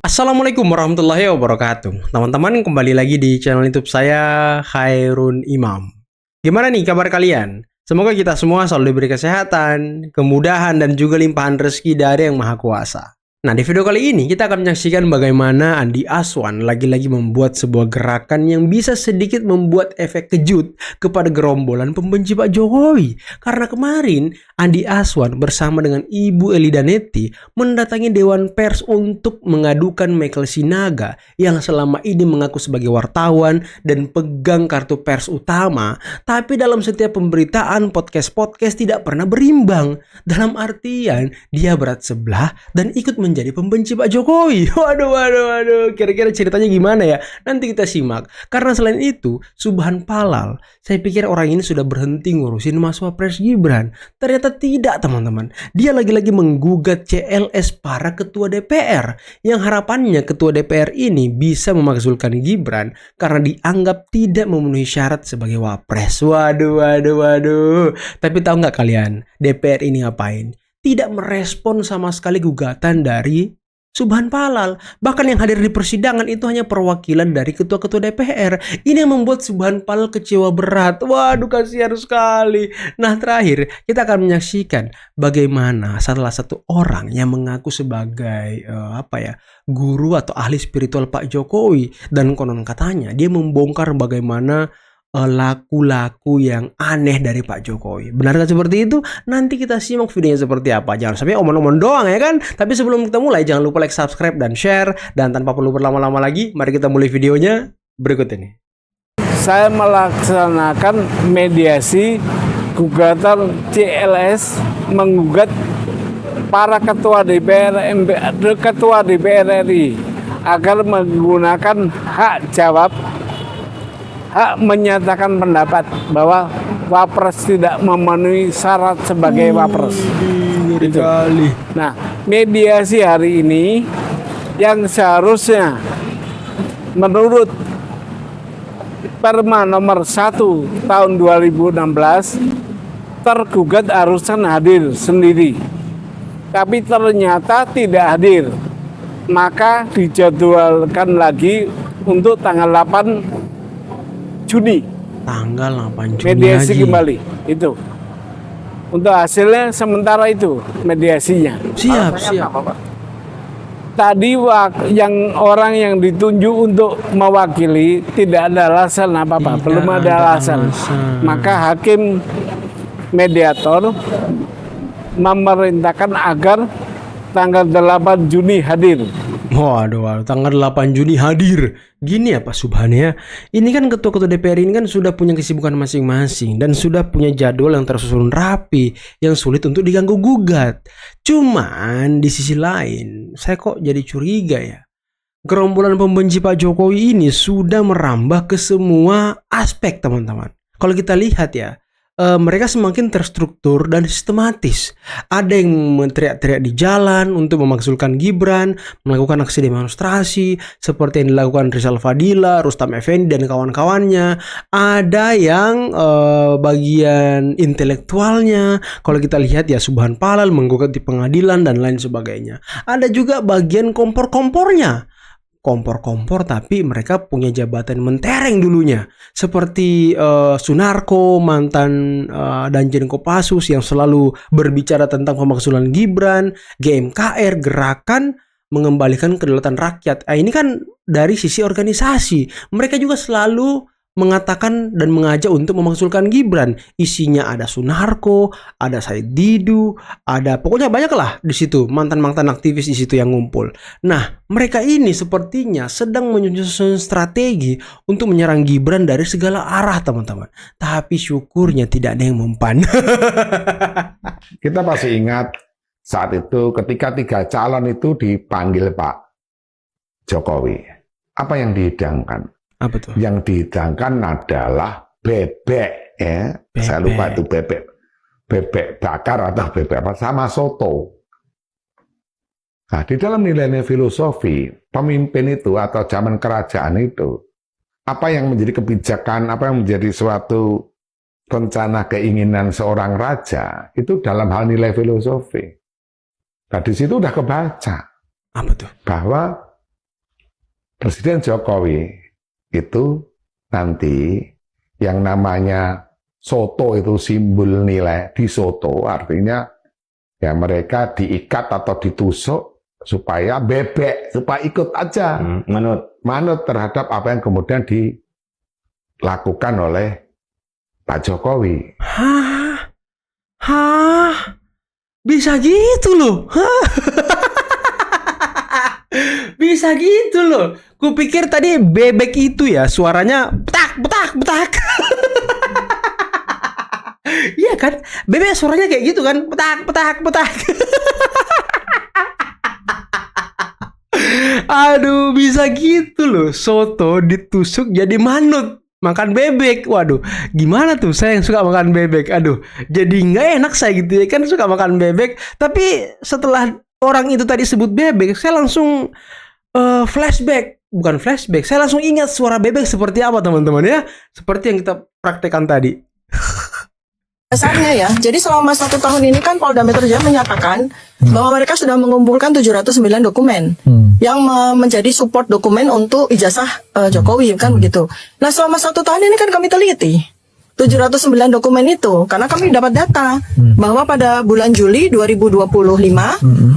Assalamualaikum warahmatullahi wabarakatuh. Teman-teman, kembali lagi di channel YouTube saya, Khairun Imam. Gimana nih kabar kalian? Semoga kita semua selalu diberi kesehatan, kemudahan, dan juga limpahan rezeki dari Yang Maha Kuasa. Nah, di video kali ini kita akan menyaksikan bagaimana Andi Aswan lagi-lagi membuat sebuah gerakan yang bisa sedikit membuat efek kejut kepada gerombolan pembenci Pak Jokowi. Karena kemarin Andi Aswan bersama dengan Ibu Elida Neti mendatangi Dewan Pers untuk mengadukan Michael Sinaga yang selama ini mengaku sebagai wartawan dan pegang kartu pers utama, tapi dalam setiap pemberitaan podcast-podcast tidak pernah berimbang. Dalam artian dia berat sebelah dan ikut menjadi pembenci Pak Jokowi. Waduh. Kira-kira ceritanya gimana ya? Nanti kita simak. Karena selain itu, Subhan Palal, saya pikir orang ini sudah berhenti ngurusin Mas Wapres Gibran. Ternyata tidak, teman-teman. Dia lagi-lagi menggugat CLS para ketua DPR. Yang harapannya ketua DPR ini bisa memakzulkan Gibran karena dianggap tidak memenuhi syarat sebagai Wapres. Waduh. Tapi tahu nggak kalian, DPR ini ngapain? Tidak merespon sama sekali gugatan dari Subhan Palal. Bahkan yang hadir di persidangan itu hanya perwakilan dari ketua-ketua DPR. Ini yang membuat Subhan Palal kecewa berat. Waduh, kasihan sekali. Nah, terakhir kita akan menyaksikan bagaimana salah satu orang yang mengaku sebagai guru atau ahli spiritual Pak Jokowi, dan konon katanya dia membongkar bagaimana laku-laku yang aneh dari Pak Jokowi. Benarkah seperti itu? Nanti kita simak videonya seperti apa. Jangan sampai omong-omong doang ya kan. Tapi sebelum kita mulai, jangan lupa like, subscribe, dan share. Dan tanpa perlu berlama-lama lagi, mari kita mulai videonya berikut ini. Saya melaksanakan mediasi gugatan CLS menggugat para ketua DPR RI agar menggunakan hak jawab, hak menyatakan pendapat bahwa Wapres tidak memenuhi syarat sebagai Wapres. Itu. Nah, mediasi hari ini yang seharusnya menurut Perma nomor 1 tahun 2016 tergugat harusnya hadir sendiri. Tapi ternyata tidak hadir. Maka dijadwalkan lagi untuk tanggal 8 Juni. Tanggal 8 Juni mediasi lagi. Kembali itu. Untuk hasilnya sementara itu mediasinya. Siap. Tadi yang orang yang ditunjuk untuk mewakili tidak ada alasan apa-apa, belum ada alasan. Maka hakim mediator memerintahkan agar tanggal 8 Juni hadir. Waduh, tanggal 8 Juni hadir. Gini ya Pak Subhan ya. Ini kan ketua-ketua DPR ini kan sudah punya kesibukan masing-masing dan sudah punya jadwal yang tersusun rapi, yang sulit untuk diganggu gugat. Cuman di sisi lain, saya kok jadi curiga ya. Gerombolan pembenci Pak Jokowi ini sudah merambah ke semua aspek, teman-teman. Kalau kita lihat ya, mereka semakin terstruktur dan sistematis. Ada yang teriak-teriak di jalan untuk memakzulkan Gibran, melakukan aksi demonstrasi seperti yang dilakukan Rizal Fadila, Rustam Effendi, dan kawan-kawannya. Ada yang bagian intelektualnya. Kalau kita lihat ya, Subhan Palal menggugat di pengadilan dan lain sebagainya. Ada juga bagian kompor-kompornya. Kompor tapi mereka punya jabatan mentereng dulunya, seperti Sunarko, mantan Danjen Kopassus yang selalu berbicara tentang pemakzulan Gibran, GMKR, Gerakan Mengembalikan Kedaulatan Rakyat. Ini kan dari sisi organisasi, mereka juga selalu mengatakan dan mengajak untuk memakzulkan Gibran. Isinya ada Sunarko, ada Said Didu, ada pokoknya banyak lah di situ, mantan-mantan aktivis di situ yang ngumpul. Nah, mereka ini sepertinya sedang menyusun strategi untuk menyerang Gibran dari segala arah, teman-teman. Tapi syukurnya tidak ada yang mempan. Kita pasti ingat saat itu ketika 3 calon itu dipanggil Pak Jokowi. Apa yang dihidangkan? Apa tuh? Yang dihidangkan adalah bebek ya. Saya lupa itu bebek bakar atau bebek apa, sama soto. Nah, di dalam nilai-nilai filosofi pemimpin itu atau zaman kerajaan itu, apa yang menjadi kebijakan, apa yang menjadi suatu rencana keinginan seorang raja itu dalam hal nilai filosofi. Nah, di situ udah kebaca. Apa tuh? Bahwa Presiden Jokowi itu nanti yang namanya soto itu simbol nilai di soto, artinya ya mereka diikat atau ditusuk supaya bebek, supaya ikut aja manut terhadap apa yang kemudian dilakukan oleh Pak Jokowi. Hah? Bisa gitu loh? Bisa gitu loh? Kupikir tadi bebek itu ya suaranya betak, betak, betak. Iya kan? Bebek suaranya kayak gitu kan? Betak, betak, betak. Aduh, bisa gitu loh. Soto ditusuk jadi manut. Makan bebek. Waduh, gimana tuh saya yang suka makan bebek? Aduh, jadi nggak enak saya gitu ya. Kan suka makan bebek. Tapi setelah orang itu tadi sebut bebek, saya langsung flashback. Bukan flashback, saya langsung ingat suara bebek seperti apa teman-teman ya. Seperti yang kita praktekkan tadi. Dasarnya ya, jadi selama 1 tahun ini kan Polda Metro Jaya menyatakan bahwa mereka sudah mengumpulkan 709 dokumen yang menjadi support dokumen untuk ijazah Jokowi kan begitu. Nah selama 1 tahun ini kan kami teliti 709 dokumen itu karena kami dapat data bahwa pada bulan Juli 2025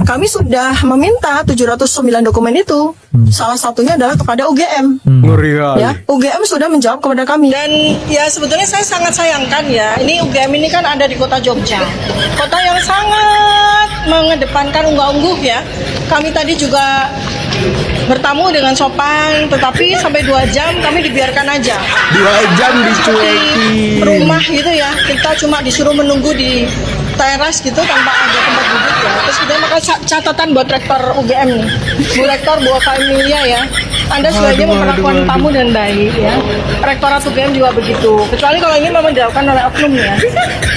kami sudah meminta 709 dokumen itu. Salah satunya adalah kepada UGM. Ngeri kali. Ya, UGM sudah menjawab kepada kami. Dan ya sebetulnya saya sangat sayangkan ya, ini UGM ini kan ada di kota Jogja. Kota yang sangat mengedepankan unggah-ungguh ya. Kami tadi juga bertamu dengan sopan, tetapi sampai 2 jam kami dibiarkan aja. 2 jam dicuekin. Rumah gitu ya, kita cuma disuruh menunggu di teras gitu tanpa ada tempat duduk ya. Terus kita maka catatan buat rektor UGM nih, Bu Rektor Bu Emilia ya. Anda sebaiknya memperlakukan tamu dengan baik ya. Rektorat UGM juga begitu. Kecuali kalau ini memang dilakukan oleh oknum ya.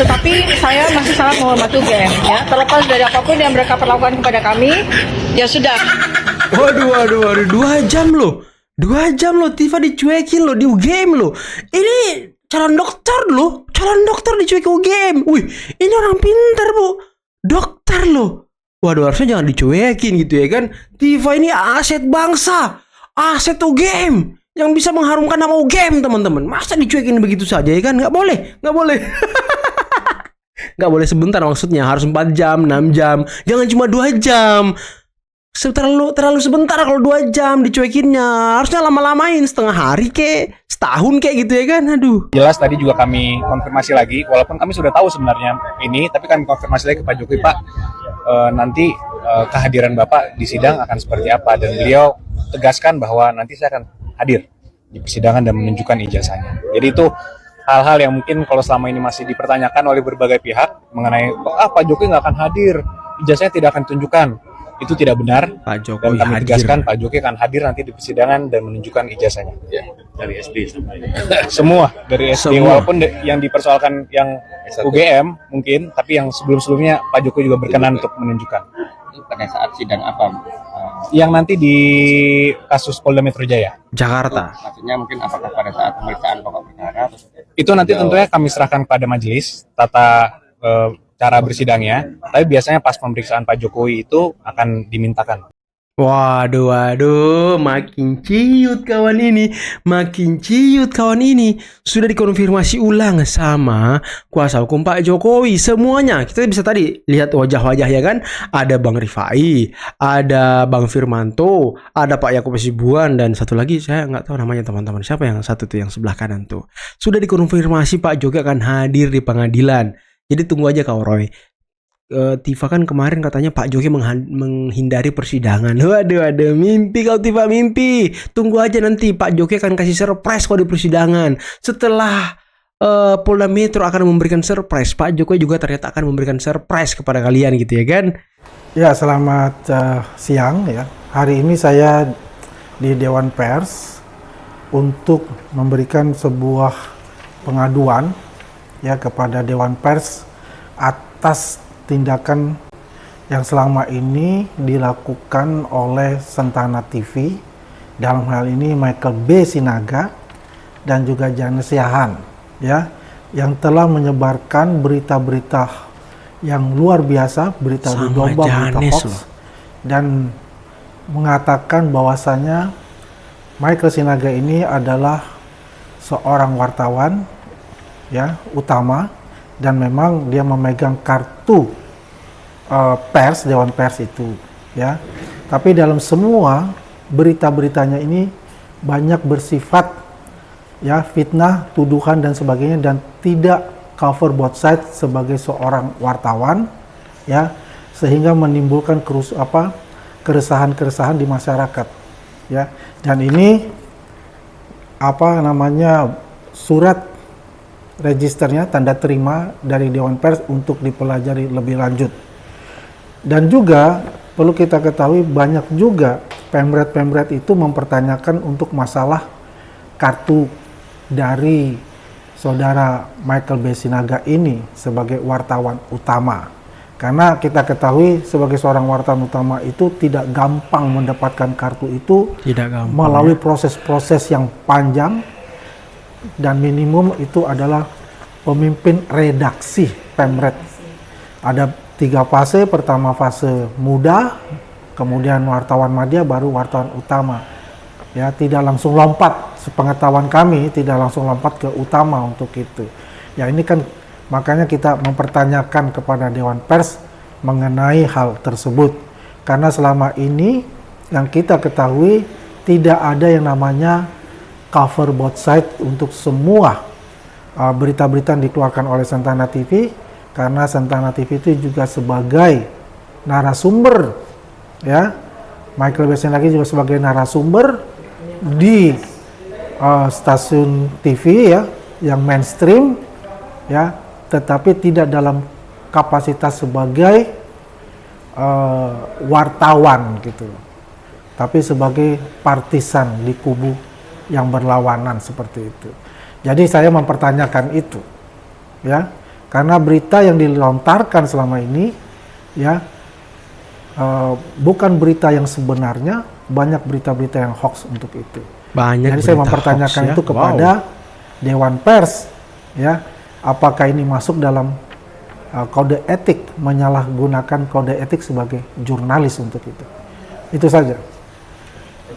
Tetapi saya masih sangat menghormati UGM ya. Terlepas dari apapun yang mereka perlakukan kepada kami, ya sudah. Waduh, 2 jam loh. 2 jam loh, Tifa dicuekin loh di UGM loh. Ini calon dokter loh. Calon dokter dicuekin UGM. Wih, ini orang pintar bu. Dokter loh. Waduh, harusnya jangan dicuekin gitu ya kan. Tifa ini aset bangsa. Aset UGM. Yang bisa mengharumkan nama UGM teman-teman. Masa dicuekin begitu saja ya kan? Nggak boleh. Nggak boleh. Nggak boleh sebentar maksudnya. Harus 4 jam, 6 jam. Jangan cuma 2 jam. Terlalu sebentar kalau 2 jam dicuekinnya. Harusnya lama-lamain, setengah hari kek, setahun kek gitu ya kan. Aduh. Jelas tadi juga kami konfirmasi lagi, walaupun kami sudah tahu sebenarnya ini, tapi kami konfirmasi lagi ke Pak Jokowi, Pak, nanti kehadiran Bapak di sidang akan seperti apa, dan beliau tegaskan bahwa nanti saya akan hadir di persidangan dan menunjukkan ijazahnya. Jadi itu hal-hal yang mungkin kalau selama ini masih dipertanyakan oleh berbagai pihak mengenai Pak Jokowi nggak akan hadir, ijazahnya tidak akan ditunjukkan. Itu tidak benar. Pak Jokowi dan kami hadir. tegaskan Pak Jokowi akan hadir nanti di persidangan dan menunjukkan ijazahnya. Ya, dari SD sampai Semua dari SD, Semua. walaupun yang dipersoalkan yang UGM mungkin, tapi yang sebelum-sebelumnya Pak Jokowi juga berkenan untuk menunjukkan. pada saat sidang apa? Yang nanti di kasus Polda Metro Jaya. Jakarta. Maksudnya mungkin apakah pada saat pemeriksaan pokok perkara? Itu nanti tentunya kami serahkan pada majelis tata cara bersidangnya. Tapi biasanya pas pemeriksaan Pak Jokowi itu akan dimintakan. Waduh, makin ciut kawan ini, makin ciut kawan ini. Sudah dikonfirmasi ulang sama kuasa hukum Pak Jokowi. Semuanya, kita bisa tadi lihat wajah-wajah ya kan. Ada Bang Rifai, ada Bang Firmanto, ada Pak Yakub Hasibuan, dan satu lagi saya nggak tahu namanya teman-teman. Siapa yang satu tuh yang sebelah kanan tuh. Sudah dikonfirmasi Pak Jokowi akan hadir di pengadilan. Jadi tunggu aja Kak Roy. Tifa kan kemarin katanya Pak Jokowi menghindari persidangan. Waduh, mimpi kau Tifa, mimpi. Tunggu aja nanti Pak Jokowi akan kasih surprise kalau di persidangan. Setelah Polda Metro akan memberikan surprise, Pak Jokowi juga ternyata akan memberikan surprise kepada kalian gitu ya kan? Ya, selamat siang ya. Hari ini saya di Dewan Pers untuk memberikan sebuah pengaduan ya kepada Dewan Pers atas tindakan yang selama ini dilakukan oleh Sentana TV, dalam hal ini Michael B. Sinaga dan juga Janes Yahan ya, yang telah menyebarkan berita-berita yang luar biasa, berita domba, berita hoax, dan mengatakan bahwasanya Michael Sinaga ini adalah seorang wartawan ya utama, dan memang dia memegang kartu pers, Dewan Pers itu ya. Tapi dalam semua berita-beritanya ini banyak bersifat ya fitnah, tuduhan dan sebagainya, dan tidak cover both sides sebagai seorang wartawan ya, sehingga menimbulkan keresahan-keresahan di masyarakat ya. Dan ini surat registernya, tanda terima dari Dewan Pers untuk dipelajari lebih lanjut. Dan juga perlu kita ketahui, banyak juga pemret-pemret itu mempertanyakan untuk masalah kartu dari saudara Michael B. Sinaga ini sebagai wartawan utama. Karena kita ketahui sebagai seorang wartawan utama itu tidak gampang mendapatkan kartu itu, melalui proses-proses yang panjang, dan minimum itu adalah pemimpin redaksi pemret. Ada 3 fase, pertama fase muda, kemudian wartawan media, baru wartawan utama. Ya, tidak langsung lompat, sepengetahuan kami tidak langsung lompat ke utama untuk itu. Ya, ini kan makanya kita mempertanyakan kepada Dewan Pers mengenai hal tersebut. Karena selama ini yang kita ketahui tidak ada yang namanya cover both side untuk semua berita-berita yang dikeluarkan oleh Sentana TV, karena Sentana TV itu juga sebagai narasumber ya. Michael B. Sinaga juga sebagai narasumber di stasiun TV ya yang mainstream ya, tetapi tidak dalam kapasitas sebagai wartawan gitu, tapi sebagai partisan di kubu yang berlawanan seperti itu. Jadi saya mempertanyakan itu ya, karena berita yang dilontarkan selama ini ya bukan berita yang sebenarnya, banyak berita-berita yang hoax untuk itu. Jadi saya mempertanyakan itu kepada Dewan Pers ya, apakah ini masuk dalam kode etik, menyalahgunakan kode etik sebagai jurnalis untuk itu. Itu saja.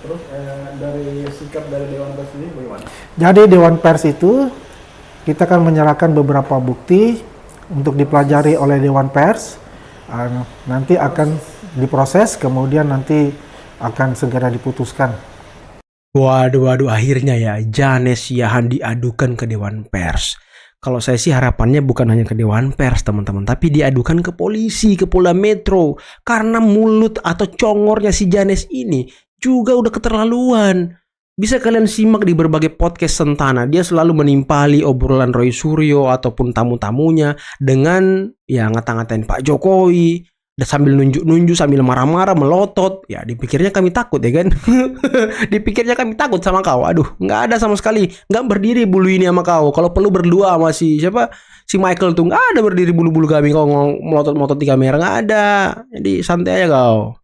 Terus dari sikap dari Dewan Pers ini bagaimana? Jadi Dewan Pers itu kita akan menyerahkan beberapa bukti untuk dipelajari oleh Dewan Pers. Nanti akan diproses, kemudian nanti akan segera diputuskan. Waduh, akhirnya ya Janes Siahaan diadukan ke Dewan Pers. Kalau saya sih harapannya bukan hanya ke Dewan Pers teman-teman, tapi diadukan ke polisi, ke Polda Metro. Karena mulut atau congornya si Janes ini juga udah keterlaluan. Bisa kalian simak di berbagai podcast Sentana, dia selalu menimpali obrolan Roy Suryo ataupun tamu-tamunya dengan ya ngata-ngatain Pak Jokowi, dan sambil nunjuk-nunjuk, sambil marah-marah, melotot. Ya dipikirnya kami takut ya kan. Dipikirnya kami takut sama kau. Aduh, nggak ada sama sekali, nggak berdiri bulu ini sama kau. Kalau perlu berdua sama si Michael tuh, nggak ada berdiri bulu-bulu kami. Kau melotot-melotot di kamera, nggak ada. Jadi santai aja kau.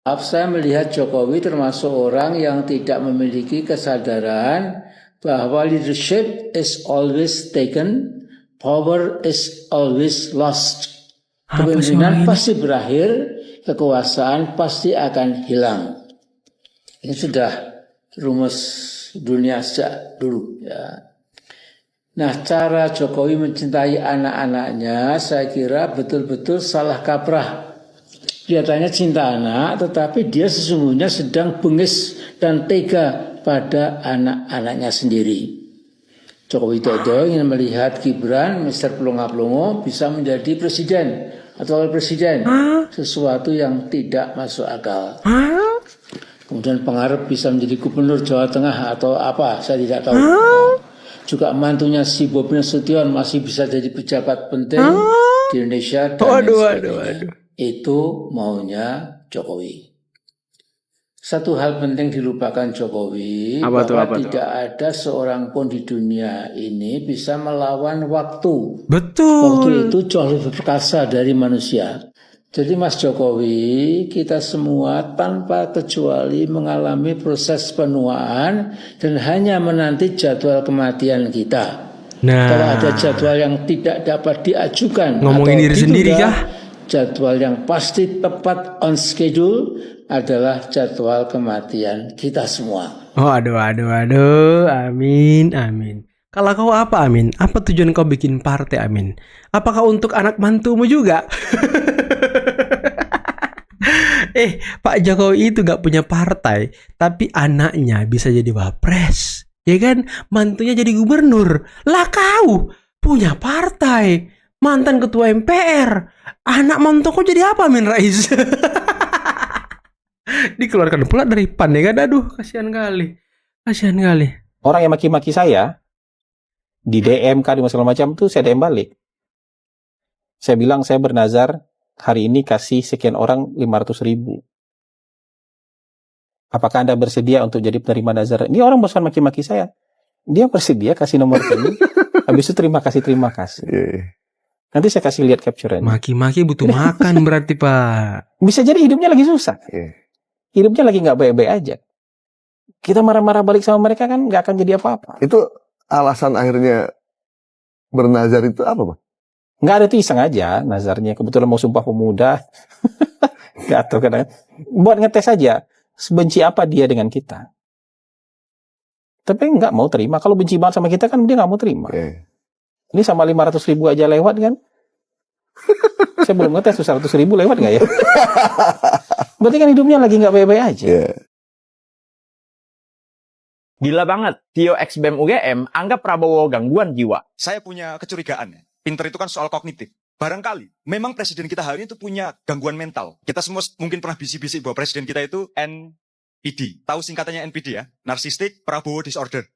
Saya melihat Jokowi termasuk orang yang tidak memiliki kesadaran bahwa leadership is always taken, power is always lost. Kepemimpinan pasti berakhir, kekuasaan pasti akan hilang. Ini sudah rumus dunia sejak dulu ya. Nah, cara Jokowi mencintai anak-anaknya saya kira betul-betul salah kaprah. Kelihatannya cinta anak, tetapi dia sesungguhnya sedang bengis dan tega pada anak-anaknya sendiri. Joko Widodo ingin melihat Gibran, Mr. Pelongo-Pelongo bisa menjadi presiden atau wakil presiden, sesuatu yang tidak masuk akal. Kemudian pengharap bisa menjadi gubernur Jawa Tengah atau apa, saya tidak tahu. Juga mantunya si Bobi Nasution masih bisa jadi pejabat penting di Indonesia dan sebagainya. Itu maunya Jokowi. Satu hal penting dilupakan Jokowi, bahwa tidak ada seorang pun di dunia ini bisa melawan waktu. Betul. Waktu itu jauh lebih perkasa dari manusia. Jadi Mas Jokowi, kita semua tanpa kecuali mengalami proses penuaan dan hanya menanti jadwal kematian kita. Nah, kalau ada jadwal yang tidak dapat diajukan ngomongin atau diri sendiri kah? jadwal yang pasti tepat on schedule adalah jadwal kematian kita semua. Waduh, amin, amin. Kalau kau apa, Amin? Apa tujuan kau bikin partai, Amin? Apakah untuk anak mantumu juga? Pak Jokowi itu gak punya partai, tapi anaknya bisa jadi wapres, ya kan? Mantunya jadi gubernur. Lah kau punya partai, mantan ketua MPR, anak mantuku jadi apa, Amin Rais? Dikeluarkan pula dari PAN, ya kan? Aduh, kasihan kali. Orang yang maki-maki saya di DM di segala macam tuh saya DM balik. Saya bilang saya bernazar hari ini kasih sekian orang 500.000. Apakah Anda bersedia untuk jadi penerima nazar? Ini orang bosan maki-maki saya. Dia bersedia kasih nomor ini. Habis itu terima kasih. Nanti saya kasih lihat capture-nya. Maki-maki butuh makan berarti, Pak. Bisa jadi hidupnya lagi susah. Hidupnya lagi nggak baik-baik aja. Kita marah-marah balik sama mereka kan nggak akan jadi apa-apa. Itu alasan akhirnya bernazar itu apa, Pak? Nggak ada, tuh iseng aja nazarnya. Kebetulan mau sumpah pemuda. Nggak tahu kadang. Buat ngetes aja. Sebenci apa dia dengan kita. Tapi nggak mau terima. Kalau benci banget sama kita kan dia nggak mau terima. Ini sama 500.000 aja lewat kan. Saya belum ngetes 100.000 lewat nggak ya? Berarti kan hidupnya lagi nggak baik-baik aja. Gila banget, Tio ex BEM UGM anggap Prabowo gangguan jiwa. Saya punya kecurigaan ya. Pinter itu kan soal kognitif. Barangkali memang presiden kita hari ini itu punya gangguan mental. Kita semua mungkin pernah bisik-bisik bahwa presiden kita itu NPD. Tahu singkatannya NPD ya? Narcissistic Prabowo Disorder.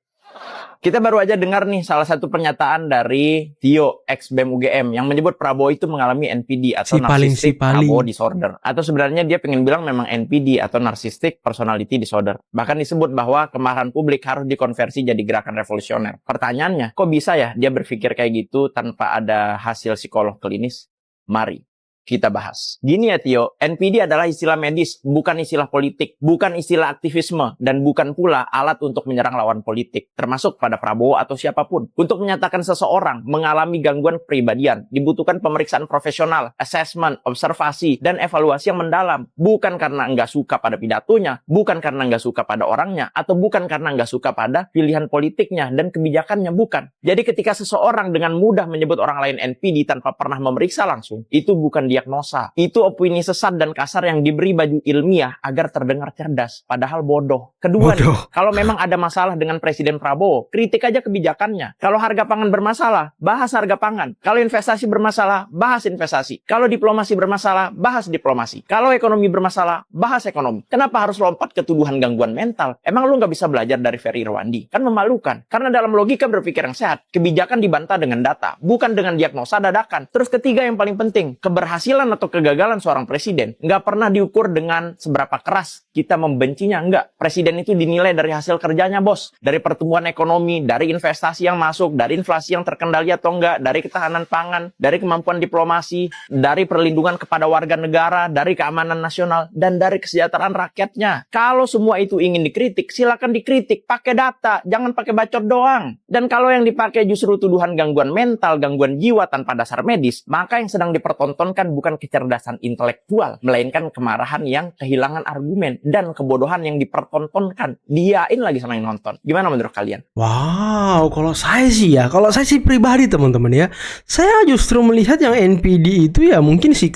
Kita baru aja dengar nih salah satu pernyataan dari Tio ex BEM UGM yang menyebut Prabowo itu mengalami NPD atau Narcissistic Prabowo Disorder. Atau sebenarnya dia pengen bilang memang NPD atau Narcissistic Personality Disorder. Bahkan disebut bahwa kemarahan publik harus dikonversi jadi gerakan revolusioner. Pertanyaannya, kok bisa ya dia berpikir kayak gitu tanpa ada hasil psikolog klinis? Mari kita bahas. Gini ya Tio, NPD adalah istilah medis, bukan istilah politik, bukan istilah aktivisme, dan bukan pula alat untuk menyerang lawan politik, termasuk pada Prabowo atau siapapun. Untuk menyatakan seseorang mengalami gangguan kepribadian, dibutuhkan pemeriksaan profesional, assessment, observasi, dan evaluasi yang mendalam. Bukan karena nggak suka pada pidatonya, bukan karena nggak suka pada orangnya, atau bukan karena nggak suka pada pilihan politiknya dan kebijakannya, bukan. Jadi ketika seseorang dengan mudah menyebut orang lain NPD tanpa pernah memeriksa langsung, itu bukan diagnosa. Itu opini sesat dan kasar yang diberi baju ilmiah agar terdengar cerdas, padahal bodoh. Kedua nih, kalau memang ada masalah dengan Presiden Prabowo, kritik aja kebijakannya. Kalau harga pangan bermasalah, bahas harga pangan. Kalau investasi bermasalah, bahas investasi. Kalau diplomasi bermasalah, bahas diplomasi. Kalau ekonomi bermasalah, bahas ekonomi. Kenapa harus lompat ke tuduhan gangguan mental? Emang lu nggak bisa belajar dari Ferry Irwandi? Kan memalukan. Karena dalam logika berpikir yang sehat, kebijakan dibantah dengan data, bukan dengan diagnosa dadakan. Terus ketiga yang paling penting, keberhasilan atau kegagalan seorang presiden nggak pernah diukur dengan seberapa keras kita membencinya, enggak. Presiden itu dinilai dari hasil kerjanya, bos. Dari pertumbuhan ekonomi, dari investasi yang masuk, dari inflasi yang terkendali atau enggak, dari ketahanan pangan, dari kemampuan diplomasi, dari perlindungan kepada warga negara, dari keamanan nasional, dan dari kesejahteraan rakyatnya. Kalau semua itu ingin dikritik, silakan dikritik, pakai data, jangan pakai bacot doang. Dan kalau yang dipakai justru tuduhan gangguan mental, gangguan jiwa tanpa dasar medis, maka yang sedang dipertontonkan bukan kecerdasan intelektual, melainkan kemarahan yang kehilangan argumen dan kebodohan yang dipertontonkan, diain lagi sama yang nonton. Gimana menurut kalian? Wow, kalau saya sih pribadi teman-teman ya, saya justru melihat yang NPD itu ya mungkin si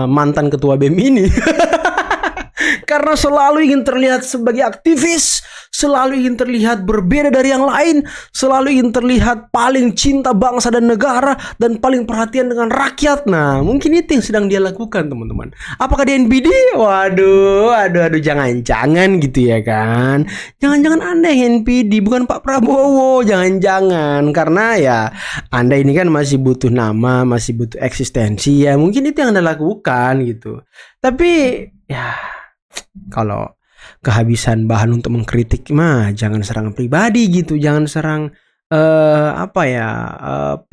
mantan ketua BEM ini. Karena selalu ingin terlihat sebagai aktivis, selalu ingin terlihat berbeda dari yang lain, selalu ingin terlihat paling cinta bangsa dan negara, dan paling perhatian dengan rakyat. Nah, mungkin itu yang sedang dia lakukan, teman-teman. Apakah di NPD? Waduh, jangan-jangan gitu ya kan. Jangan-jangan Anda yang NPD, bukan Pak Prabowo. Jangan-jangan, karena ya Anda ini kan masih butuh nama, masih butuh eksistensi. Ya mungkin itu yang Anda lakukan gitu. Tapi ya, kalau kehabisan bahan untuk mengkritik mah jangan serang pribadi gitu, jangan serang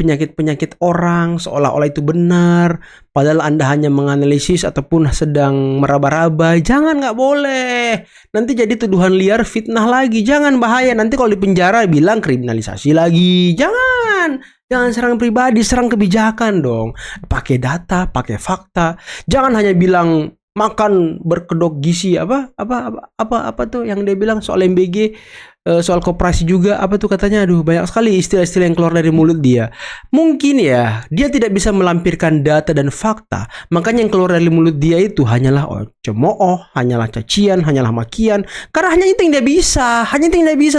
penyakit-penyakit orang seolah-olah itu benar, padahal Anda hanya menganalisis ataupun sedang meraba-raba. Jangan, nggak boleh. Nanti jadi tuduhan liar, fitnah lagi. Jangan, bahaya. Nanti kalau di penjara bilang kriminalisasi lagi. Jangan. Jangan serang pribadi, serang kebijakan dong. Pakai data, pakai fakta. Jangan hanya bilang makan berkedok gizi apa tuh yang dia bilang soal MBG, soal koperasi juga apa tuh katanya. Aduh, banyak sekali istilah-istilah yang keluar dari mulut dia. Mungkin ya dia tidak bisa melampirkan data dan fakta, makanya yang keluar dari mulut dia itu hanyalah cemooh, hanyalah cacian, hanyalah makian. Karena hanya itu yang dia bisa,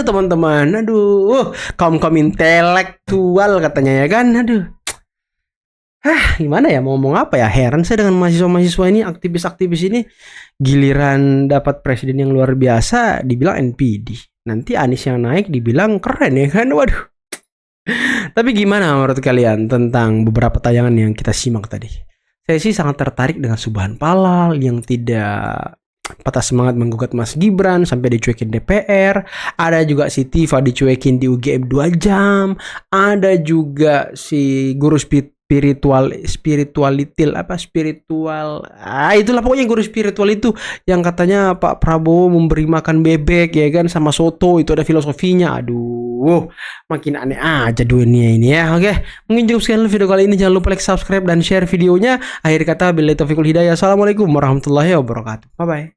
teman-teman. Aduh, kaum intelektual katanya ya kan. Aduh, gimana ya, mau ngomong apa ya? Heran saya dengan mahasiswa-mahasiswa ini, aktivis-aktivis ini. Giliran dapat presiden yang luar biasa dibilang NPD. Nanti Anies yang naik dibilang keren ya kan. Waduh. Tapi gimana menurut kalian tentang beberapa tayangan yang kita simak tadi? Saya sih sangat tertarik dengan Subhan Palal yang tidak patah semangat menggugat Mas Gibran sampai dicuekin DPR. Ada juga si Tifa dicuekin di UGM 2 jam. Ada juga si guru spiritual itulah pokoknya guru spiritual itu yang katanya Pak Prabowo memberi makan bebek ya kan sama soto, itu ada filosofinya. Aduh, makin aneh aja dunia ini ya. Oke, mungkin cukup sekian video kali ini. Jangan lupa like, subscribe dan share videonya. Akhir kata billahi taufiq wal hidayah. Assalamualaikum warahmatullahi wabarakatuh. Bye bye.